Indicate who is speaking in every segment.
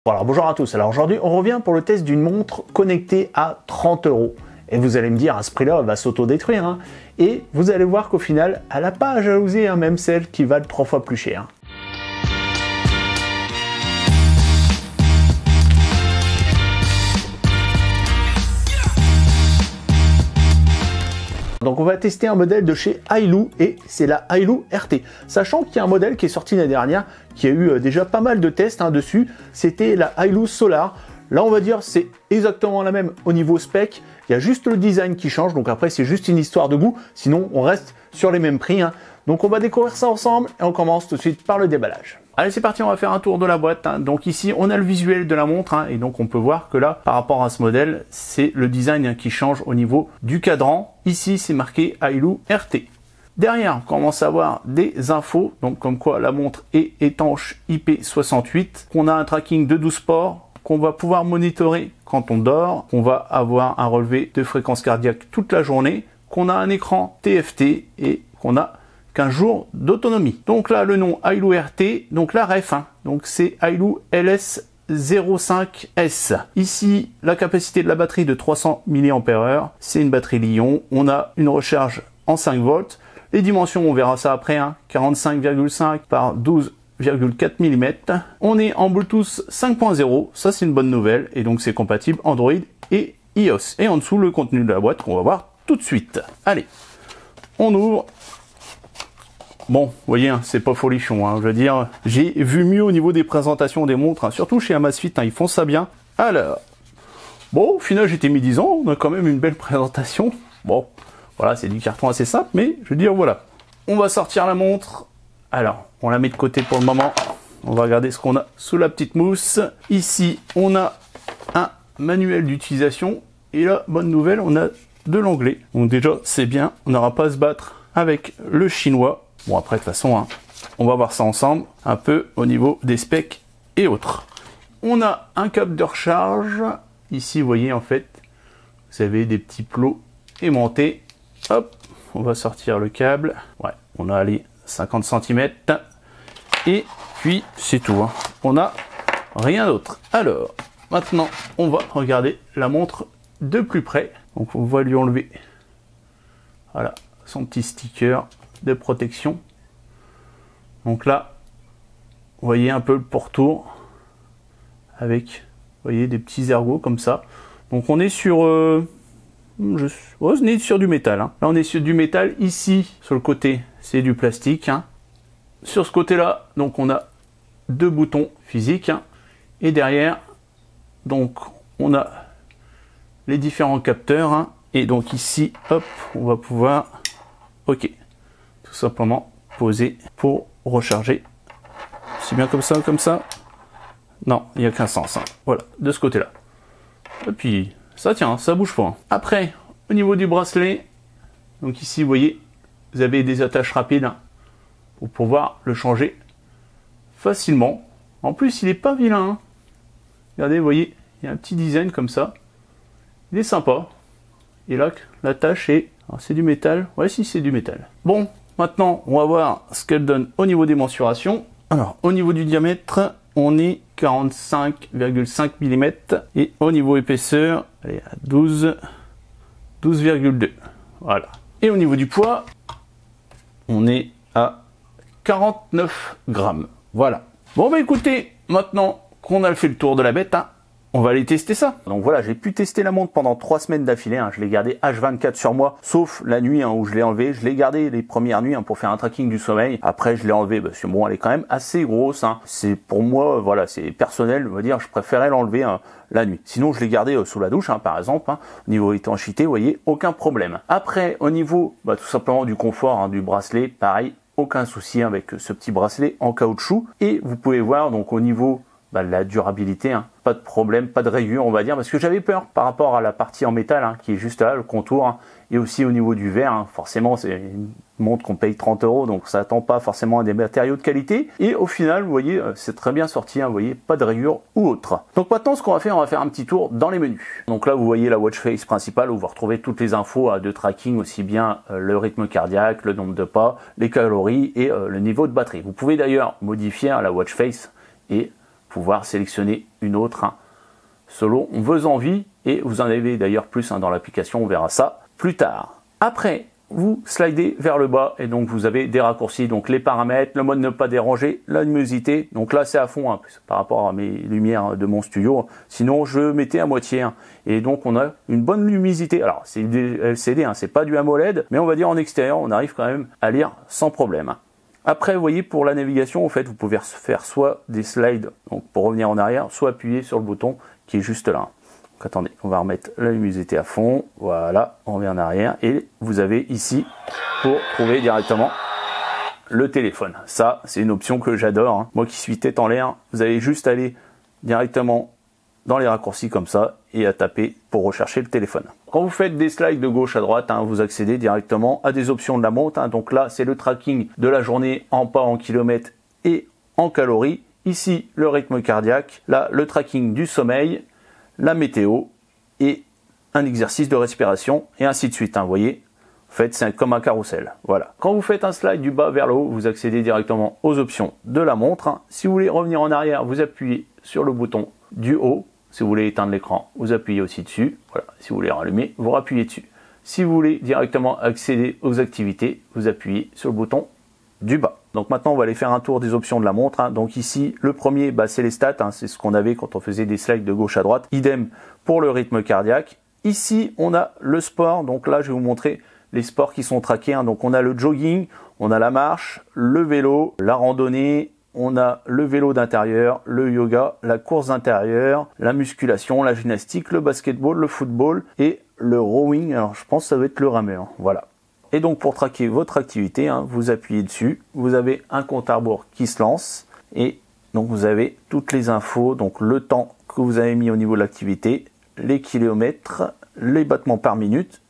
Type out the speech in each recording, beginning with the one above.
Speaker 1: Bon alors bonjour à tous, alors aujourd'hui on revient pour le test d'une montre connectée à 30 €. Et vous allez me dire, à ce prix-là, elle va s'auto-détruire. Hein. Et vous allez voir qu'au final, elle n'a pas à jalouser, hein, même celles qui valent 3 fois plus cher. Donc on va tester un modèle de chez Ailou et c'est la Ailou RT. Sachant qu'il y a un modèle qui est sorti l'année dernière, qui a eu déjà pas mal de tests dessus, c'était la Ailou Solar. Là on va dire c'est exactement la même au niveau spec, il y a juste le design qui change, donc après c'est juste une histoire de goût, sinon on reste sur les mêmes prix. Hein. Donc on va découvrir ça ensemble et on commence tout de suite par le déballage. Allez c'est parti, on va faire un tour de la boîte. Hein. Donc ici on a le visuel de la montre et donc on peut voir que là par rapport à ce modèle c'est le design qui change au niveau du cadran. Ici c'est marqué Ailou RT. Derrière on commence à avoir des infos, donc comme quoi la montre est étanche IP68, qu'on a un tracking de 12 ports, qu'on va pouvoir monitorer quand on dort, qu'on va avoir un relevé de fréquence cardiaque toute la journée, qu'on a un écran TFT et qu'on a 15 jours d'autonomie. Donc là, le nom Ailou RT, donc la ref, donc c'est Ailou LS05S. Ici, la capacité de la batterie de 300 mAh, c'est une batterie Li-ion. On a une recharge en 5 volts. Les dimensions, on verra ça après, 45,5 par 12,4 mm. On est en Bluetooth 5.0, ça c'est une bonne nouvelle, et donc c'est compatible Android et iOS. Et en dessous, le contenu de la boîte qu'on va voir tout de suite. Allez, on ouvre. Bon, vous voyez, c'est pas folichon, je veux dire, j'ai vu mieux au niveau des présentations des montres, surtout chez Amazfit, ils font ça bien. Alors, bon, au final, j'étais médisant, on a quand même une belle présentation. Bon, voilà, c'est du carton assez simple, mais je veux dire, voilà. On va sortir la montre. Alors, on la met de côté pour le moment. On va regarder ce qu'on a sous la petite mousse. Ici, on a un manuel d'utilisation. Et là, bonne nouvelle, on a de l'anglais. Donc déjà, c'est bien, on n'aura pas à se battre avec le chinois. Bon après de toute façon, on va voir ça ensemble, un peu au niveau des specs et autres. On a un câble de recharge. Ici vous voyez en fait, vous avez des petits plots aimantés. Hop, on va sortir le câble. Ouais, on a allé 50 cm. Et puis c'est tout. On n'a rien d'autre. Alors, maintenant on va regarder la montre de plus près. Donc on va lui enlever, voilà, son petit sticker de protection. Donc là vous voyez un peu le pourtour avec, vous voyez, des petits ergots comme ça. Donc on est sur on est sur du métal. Là on est sur du métal. Ici sur le côté c'est du plastique. Sur ce côté là donc on a deux boutons physiques et derrière donc on a les différents capteurs et donc ici hop on va pouvoir tout simplement poser pour recharger. C'est bien comme ça, comme ça? Non, il n'y a qu'un sens. Voilà, de ce côté-là. Et puis, ça tient, ça bouge pas. Après, au niveau du bracelet, donc ici, vous voyez, vous avez des attaches rapides pour pouvoir le changer facilement. En plus, il n'est pas vilain. Regardez, vous voyez, il y a un petit design comme ça. Il est sympa. Et là, l'attache est... c'est du métal. Ouais, si, c'est du métal. Bon, maintenant, on va voir ce qu'elle donne au niveau des mensurations. Alors, au niveau du diamètre, on est 45,5 mm. Et au niveau épaisseur, elle est à 12,2. Voilà. Et au niveau du poids, on est à 49 grammes. Voilà. Bon, bah écoutez, maintenant qu'on a fait le tour de la bête, on va aller tester ça. Donc voilà, j'ai pu tester la montre pendant 3 semaines d'affilée. Je l'ai gardé H24 sur moi, sauf la nuit où je l'ai enlevé. Je l'ai gardé les premières nuits pour faire un tracking du sommeil. Après, je l'ai enlevé parce que bon, elle est quand même assez grosse. C'est pour moi, voilà, c'est personnel. On va dire, je préférais l'enlever la nuit. Sinon, je l'ai gardé sous la douche, par exemple. Au niveau étanchéité, vous voyez, aucun problème. Après, au niveau, tout simplement du confort du bracelet, pareil, aucun souci avec ce petit bracelet en caoutchouc. Et vous pouvez voir donc au niveau la durabilité, pas de problème, pas de rayures on va dire, parce que j'avais peur par rapport à la partie en métal qui est juste là, le contour, et aussi au niveau du verre, forcément c'est une montre qu'on paye 30 €, donc ça attend pas forcément à des matériaux de qualité, et au final vous voyez c'est très bien sorti, vous voyez, pas de rayures ou autre. Donc maintenant ce qu'on va faire, on va faire un petit tour dans les menus. Donc là vous voyez la watch face principale où vous retrouvez toutes les infos de tracking, aussi bien le rythme cardiaque, le nombre de pas, les calories et le niveau de batterie. Vous pouvez d'ailleurs modifier la watch face et pouvoir sélectionner une autre selon vos envies, et vous en avez d'ailleurs plus dans l'application, on verra ça plus tard. Après, vous slidez vers le bas et donc vous avez des raccourcis, donc les paramètres, le mode ne pas déranger, la luminosité, donc là c'est à fond par rapport à mes lumières de mon studio, sinon je mettais à moitié et donc on a une bonne luminosité. Alors c'est du LCD, c'est pas du AMOLED, mais on va dire en extérieur on arrive quand même à lire sans problème. Après, vous voyez, pour la navigation, en fait, vous pouvez faire soit des slides, donc pour revenir en arrière, soit appuyer sur le bouton qui est juste là. Donc, attendez, on va remettre la luminosité à fond. Voilà, on revient en arrière. Et vous avez ici, pour trouver directement le téléphone. Ça, c'est une option que j'adore. Moi qui suis tête en l'air, vous allez juste aller directement dans les raccourcis comme ça et à taper pour rechercher le téléphone. Quand vous faites des slides de gauche à droite, vous accédez directement à des options de la montre. Donc là, c'est le tracking de la journée en pas, en kilomètres et en calories. Ici, le rythme cardiaque. Là, le tracking du sommeil, la météo et un exercice de respiration et ainsi de suite. Vous voyez, en fait, c'est comme un carrousel. Voilà. Quand vous faites un slide du bas vers le haut, vous accédez directement aux options de la montre. Si vous voulez revenir en arrière, vous appuyez sur le bouton du haut. Si vous voulez éteindre l'écran, vous appuyez aussi dessus. Voilà. Si vous voulez rallumer, vous appuyez dessus. Si vous voulez directement accéder aux activités, vous appuyez sur le bouton du bas. Donc maintenant, on va aller faire un tour des options de la montre. Donc ici, le premier, c'est les stats. C'est ce qu'on avait quand on faisait des slides de gauche à droite. Idem pour le rythme cardiaque. Ici, on a le sport. Donc là, je vais vous montrer les sports qui sont traqués. Donc on a le jogging, on a la marche, le vélo, la randonnée, on a le vélo d'intérieur, le yoga, la course intérieure, la musculation, la gymnastique, le basketball, le football et le rowing. Alors je pense que ça va être le rameur. Voilà. Et donc pour traquer votre activité, vous appuyez dessus, vous avez un compte à rebours qui se lance et donc vous avez toutes les infos, donc le temps que vous avez mis au niveau de l'activité, les kilomètres, les battements par minute.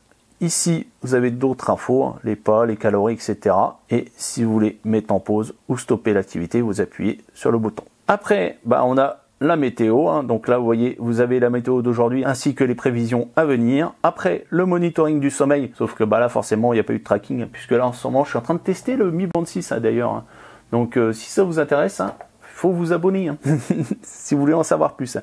Speaker 1: Ici, vous avez d'autres infos, les pas, les calories, etc. Et si vous voulez mettre en pause ou stopper l'activité, vous appuyez sur le bouton. Après, on a la météo. Donc là, vous voyez, vous avez la météo d'aujourd'hui ainsi que les prévisions à venir. Après, le monitoring du sommeil. Sauf que là, forcément, il n'y a pas eu de tracking puisque là, en ce moment, je suis en train de tester le Mi Band 6 d'ailleurs. Donc, si ça vous intéresse, il faut vous abonner si vous voulez en savoir plus.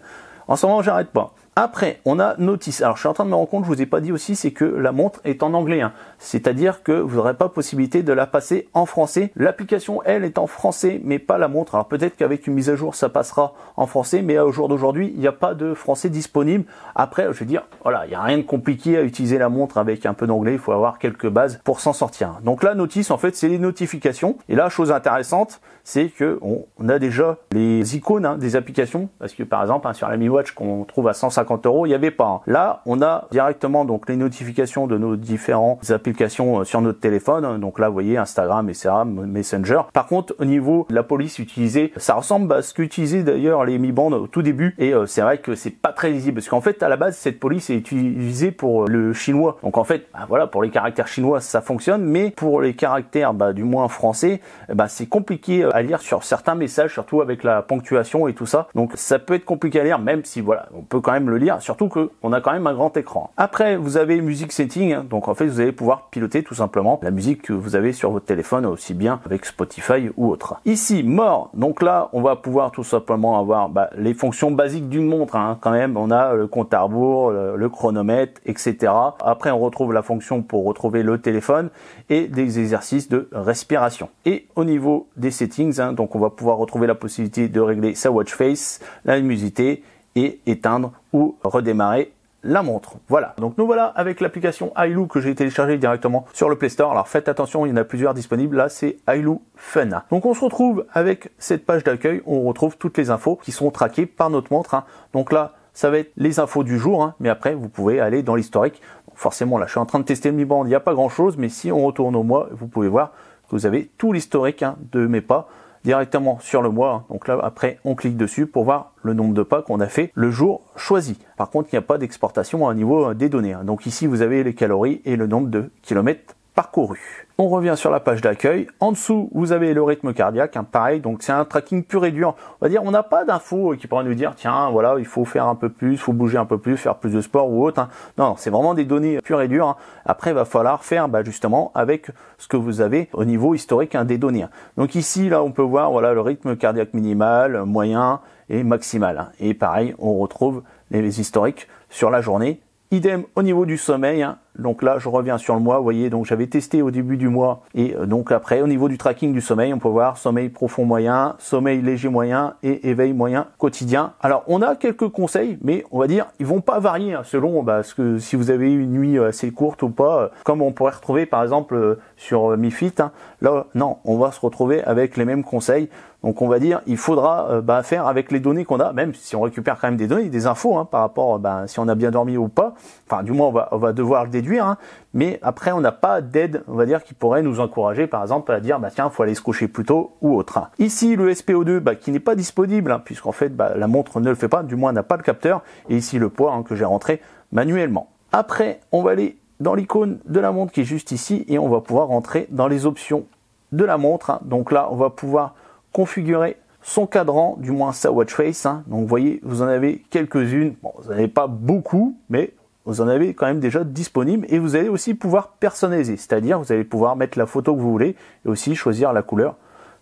Speaker 1: En ce moment, j'arrête pas. Après, on a Notice. Alors, je suis en train de me rendre compte, je vous ai pas dit aussi, c'est que la montre est en anglais. C'est-à-dire que vous n'aurez pas possibilité de la passer en français. L'application, elle, est en français, mais pas la montre. Alors, peut-être qu'avec une mise à jour, ça passera en français, mais au jour d'aujourd'hui, il n'y a pas de français disponible. Après, je veux dire, voilà, il n'y a rien de compliqué à utiliser la montre avec un peu d'anglais. Il faut avoir quelques bases pour s'en sortir. Donc là, Notice, en fait, c'est les notifications. Et là, chose intéressante, c'est que on a déjà les icônes des applications. Parce que, par exemple, sur la Mi Watch qu'on trouve à 150 €, il n'y avait pas. Là, on a directement donc les notifications de nos différentes applications sur notre téléphone. Donc là, vous voyez Instagram, Instagram, Messenger. Par contre, au niveau de la police utilisée, ça ressemble à ce qu'utilisaient d'ailleurs les Mi Band au tout début. Et c'est vrai que c'est pas très lisible parce qu'en fait, à la base, cette police est utilisée pour le chinois. Donc en fait, voilà, pour les caractères chinois, ça fonctionne, mais pour les caractères du moins français, c'est compliqué à lire sur certains messages, surtout avec la ponctuation et tout ça. Donc ça peut être compliqué à lire, même si voilà, on peut quand même le lire, surtout qu'on a quand même un grand écran. Après, vous avez Music Setting, donc en fait, vous allez pouvoir piloter tout simplement la musique que vous avez sur votre téléphone, aussi bien avec Spotify ou autre. Ici, More, donc là, on va pouvoir tout simplement avoir les fonctions basiques d'une montre, quand même. On a le compte à rebours, le chronomètre, etc. Après, on retrouve la fonction pour retrouver le téléphone et des exercices de respiration. Et au niveau des settings, donc on va pouvoir retrouver la possibilité de régler sa watch face, la luminosité et éteindre ou redémarrer la montre. Voilà. Donc nous voilà avec l'application iLoo que j'ai téléchargée directement sur le Play Store. Alors faites attention, il y en a plusieurs disponibles. Là, c'est iLoo Fun. Donc on se retrouve avec cette page d'accueil où on retrouve toutes les infos qui sont traquées par notre montre. Donc là, ça va être les infos du jour, mais après, vous pouvez aller dans l'historique. Forcément, là, je suis en train de tester le Mi Band, il n'y a pas grand-chose, mais si on retourne au mois, vous pouvez voir que vous avez tout l'historique de mes pas directement sur le mois. Donc là, après, on clique dessus pour voir le nombre de pas qu'on a fait le jour choisi. Par contre, il n'y a pas d'exportation au niveau des données. Donc ici, vous avez les calories et le nombre de kilomètres parcourus. On revient sur la page d'accueil. En dessous, vous avez le rythme cardiaque. Pareil, donc c'est un tracking pur et dur. On va dire, on n'a pas d'infos qui pourraient nous dire, tiens, voilà, il faut faire un peu plus, il faut bouger un peu plus, faire plus de sport ou autre. Non, c'est vraiment des données pures et dures. Après, il va falloir faire justement avec ce que vous avez au niveau historique des données. Donc ici, là, on peut voir voilà le rythme cardiaque minimal, moyen et maximale. Et pareil, on retrouve les historiques sur la journée. Idem au niveau du sommeil, donc là je reviens sur le mois, vous voyez, donc j'avais testé au début du mois, et donc après au niveau du tracking du sommeil, on peut voir sommeil profond moyen, sommeil léger moyen et éveil moyen quotidien. Alors on a quelques conseils, mais on va dire ils vont pas varier selon ce que si vous avez une nuit assez courte ou pas, comme on pourrait retrouver par exemple sur MiFit, là non, on va se retrouver avec les mêmes conseils. Donc on va dire, il faudra faire avec les données qu'on a, même si on récupère quand même des données, des infos par rapport si on a bien dormi ou pas. Enfin, du moins on va devoir le déduire, mais après on n'a pas d'aide, on va dire, qui pourrait nous encourager, par exemple, à dire tiens, faut aller se coucher plus tôt ou autre. Ici le SPO2 qui n'est pas disponible, puisqu'en fait la montre ne le fait pas, du moins n'a pas le capteur, et ici le poids que j'ai rentré manuellement. Après, on va aller dans l'icône de la montre qui est juste ici, et on va pouvoir rentrer dans les options de la montre. Donc là, on va pouvoir configurer son cadran, du moins sa watch face. Donc vous voyez, vous en avez quelques-unes. Bon, vous n'en avez pas beaucoup, mais vous en avez quand même déjà disponibles. Et vous allez aussi pouvoir personnaliser, c'est-à-dire vous allez pouvoir mettre la photo que vous voulez et aussi choisir la couleur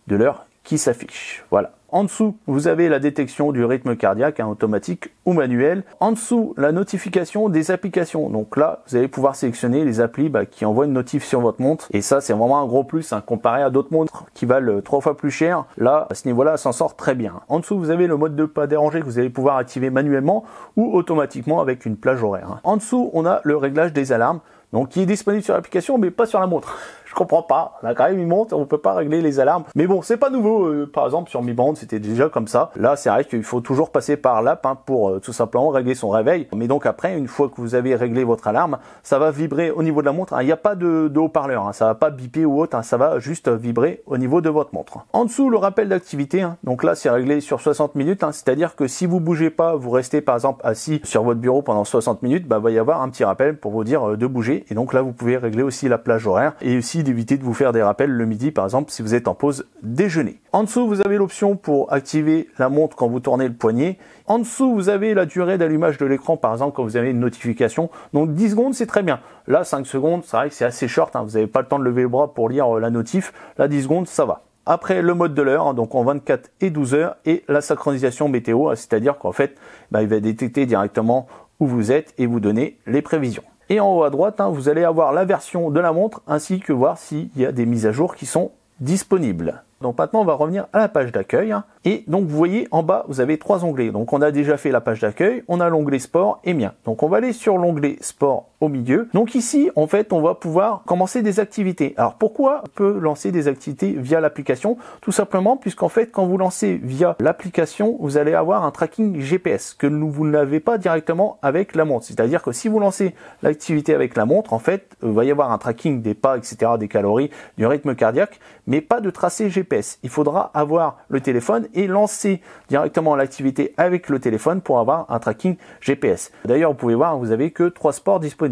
Speaker 1: de l'heure qui s'affiche. Voilà. En dessous, vous avez la détection du rythme cardiaque, automatique ou manuel. En dessous, la notification des applications. Donc là, vous allez pouvoir sélectionner les applis qui envoient une notif sur votre montre. Et ça, c'est vraiment un gros plus comparé à d'autres montres qui valent 3 fois plus cher. Là, à ce niveau-là, ça s'en sort très bien. En dessous, vous avez le mode de pas déranger que vous allez pouvoir activer manuellement ou automatiquement avec une plage horaire. En dessous, on a le réglage des alarmes, donc qui est disponible sur l'application, mais pas sur la montre. Je comprends pas. On a quand même une montre, on peut pas régler les alarmes. Mais bon, c'est pas nouveau. Par exemple, sur Mi Band, c'était déjà comme ça. Là, c'est vrai qu'il faut toujours passer par l'app pour tout simplement régler son réveil. Mais donc après, une fois que vous avez réglé votre alarme, ça va vibrer au niveau de la montre. Il n'y a pas de haut-parleur. Ça va pas biper ou autre. Ça va juste vibrer au niveau de votre montre. En dessous, le rappel d'activité. Donc là, c'est réglé sur 60 minutes. C'est-à-dire que si vous bougez pas, vous restez par exemple assis sur votre bureau pendant 60 minutes, va y avoir un petit rappel pour vous dire de bouger. Et donc là, vous pouvez régler aussi la plage horaire et aussi d'éviter de vous faire des rappels le midi, par exemple, si vous êtes en pause déjeuner. En dessous, vous avez l'option pour activer la montre quand vous tournez le poignet. En dessous, vous avez la durée d'allumage de l'écran, par exemple, quand vous avez une notification. Donc 10 secondes, c'est très bien. Là, 5 secondes, c'est vrai que c'est assez short. Vous n'avez pas le temps de lever le bras pour lire la notif. Là, 10 secondes, ça va. Après, le mode de l'heure, donc en 24 et 12 heures, et la synchronisation météo, c'est-à-dire qu'en fait, il va détecter directement où vous êtes et vous donner les prévisions. Et en haut à droite, vous allez avoir la version de la montre ainsi que voir s'il y a des mises à jour qui sont disponibles. Donc maintenant, on va revenir à la page d'accueil. Et donc, vous voyez, en bas, vous avez 3 onglets. Donc, on a déjà fait la page d'accueil, on a l'onglet sport et mien. Donc, on va aller sur l'onglet sport au milieu. Donc ici, en fait, on va pouvoir commencer des activités. Alors, pourquoi on peut lancer des activités via l'application? Tout simplement, puisqu'en fait, quand vous lancez via l'application, vous allez avoir un tracking GPS que vous n'avez pas directement avec la montre. C'est-à-dire que si vous lancez l'activité avec la montre, en fait, il va y avoir un tracking des pas, etc., des calories, du rythme cardiaque, mais pas de tracé GPS. Il faudra avoir le téléphone et lancer directement l'activité avec le téléphone pour avoir un tracking GPS. D'ailleurs, vous pouvez voir, vous avez que 3 sports disponibles.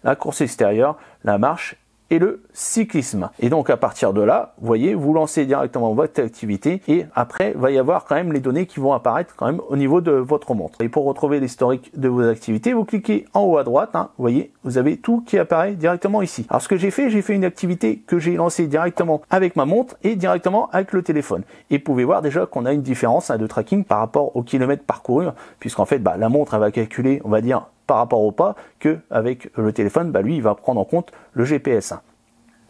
Speaker 1: La course extérieure, la marche et le cyclisme. Et donc à partir de là, vous voyez, vous lancez directement votre activité et après, il va y avoir quand même les données qui vont apparaître quand même au niveau de votre montre. Et pour retrouver l'historique de vos activités, vous cliquez en haut à droite, vous voyez, vous avez tout qui apparaît directement ici. Alors ce que j'ai fait une activité que j'ai lancée directement avec ma montre et directement avec le téléphone. Et vous pouvez voir déjà qu'on a une différence de tracking par rapport aux kilomètres parcourus, puisqu'en fait, la montre, elle va calculer, on va dire, par rapport au pas, que avec le téléphone, lui, il va prendre en compte le GPS.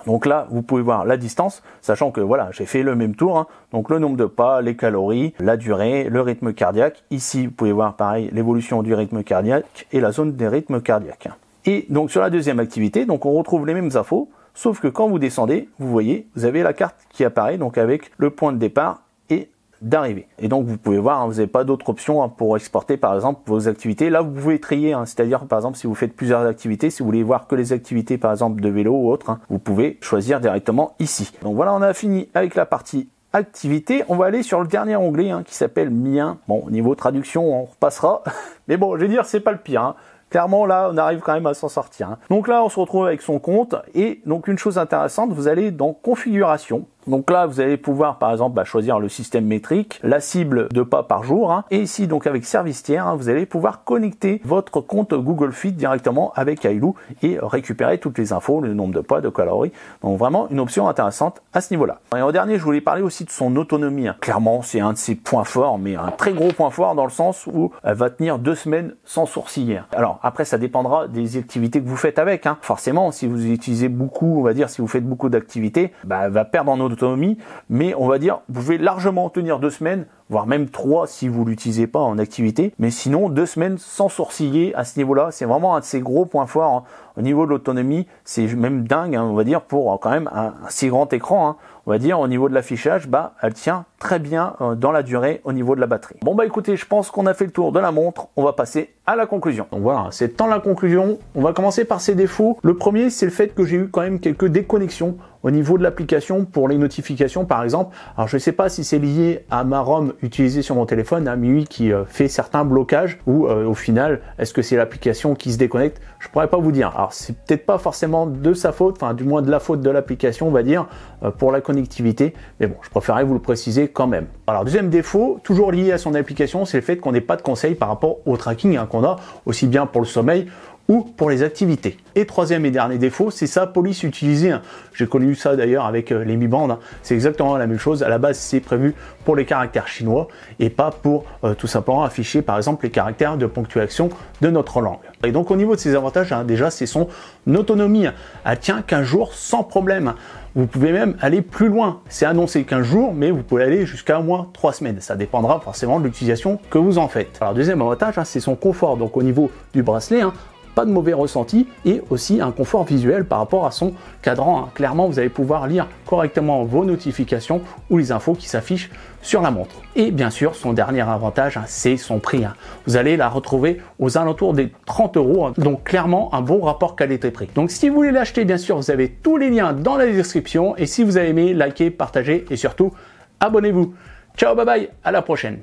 Speaker 1: Donc là, vous pouvez voir la distance, sachant que voilà, j'ai fait le même tour. Donc le nombre de pas, les calories, la durée, le rythme cardiaque. Ici, vous pouvez voir pareil l'évolution du rythme cardiaque et la zone des rythmes cardiaques. Et donc sur la deuxième activité, donc on retrouve les mêmes infos, sauf que quand vous descendez, vous voyez, vous avez la carte qui apparaît donc avec le point de départ et d'arrivée. Et donc vous pouvez voir, vous n'avez pas d'autres options pour exporter par exemple vos activités. Là vous pouvez trier, c'est-à-dire par exemple si vous faites plusieurs activités, si vous voulez voir que les activités par exemple de vélo ou autre, vous pouvez choisir directement ici. Donc voilà, on a fini avec la partie activité. On va aller sur le dernier onglet qui s'appelle mien. Bon, niveau traduction on repassera, mais bon je vais dire c'est pas le pire. Clairement, là, on arrive quand même à s'en sortir. Donc là, on se retrouve avec son compte. Et donc, une chose intéressante, vous allez dans configuration. Donc là, vous allez pouvoir par exemple choisir le système métrique, la cible de pas par jour, et ici donc avec service tiers, vous allez pouvoir connecter votre compte Google Fit directement avec Ailou et récupérer toutes les infos, le nombre de pas, de calories. Donc vraiment une option intéressante à ce niveau-là. Et en dernier, je voulais parler aussi de son autonomie. Clairement, c'est un de ses points forts, mais un très gros point fort dans le sens où elle va tenir 2 semaines sans sourciller. Alors après, ça dépendra des activités que vous faites avec. Forcément, si vous utilisez beaucoup, on va dire, si vous faites beaucoup d'activités, elle va perdre en autonomie, mais on va dire, vous pouvez largement tenir 2 semaines, voire même 3 si vous l'utilisez pas en activité, mais sinon 2 semaines sans sourciller à ce niveau-là, c'est vraiment un de ces gros points forts. Au niveau de l'autonomie, c'est même dingue, on va dire, pour quand même un si grand écran, on va dire, au niveau de l'affichage, elle tient très bien dans la durée au niveau de la batterie. Bon écoutez, je pense qu'on a fait le tour de la montre, on va passer à la conclusion. Donc voilà, c'est temps la conclusion. On va commencer par ses défauts. Le premier, c'est le fait que j'ai eu quand même quelques déconnexions au niveau de l'application pour les notifications par exemple. Alors je ne sais pas si c'est lié à ma ROM utilisée sur mon téléphone, à MIUI qui fait certains blocages, ou au final, est-ce que c'est l'application qui se déconnecte? Je pourrais pas vous dire. Alors c'est peut-être pas forcément de sa faute, enfin du moins de la faute de l'application on va dire, pour la connectivité, mais bon, je préférais vous le préciser quand même. Alors deuxième défaut, toujours lié à son application, c'est le fait qu'on n'ait pas de conseils par rapport au tracking qu'on a, aussi bien pour le sommeil ou pour les activités. Et troisième et dernier défaut, c'est sa police utilisée. J'ai connu ça d'ailleurs avec les Mi Band, c'est exactement la même chose. À la base, c'est prévu pour les caractères chinois et pas pour tout simplement afficher par exemple les caractères de ponctuation de notre langue. Et donc au niveau de ses avantages, déjà c'est son autonomie. Elle tient 15 jours sans problème. Vous pouvez même aller plus loin. C'est annoncé 15 jours, mais vous pouvez aller jusqu'à au moins 3 semaines. Ça dépendra forcément de l'utilisation que vous en faites. Alors deuxième avantage, c'est son confort. Donc au niveau du bracelet, pas de mauvais ressenti et aussi un confort visuel par rapport à son cadran. Clairement, vous allez pouvoir lire correctement vos notifications ou les infos qui s'affichent sur la montre. Et bien sûr, son dernier avantage, c'est son prix. Vous allez la retrouver aux alentours des 30 €, donc clairement un bon rapport qualité-prix. Donc si vous voulez l'acheter, bien sûr, vous avez tous les liens dans la description. Et si vous avez aimé, likez, partagez et surtout, abonnez-vous. Ciao, bye bye, à la prochaine.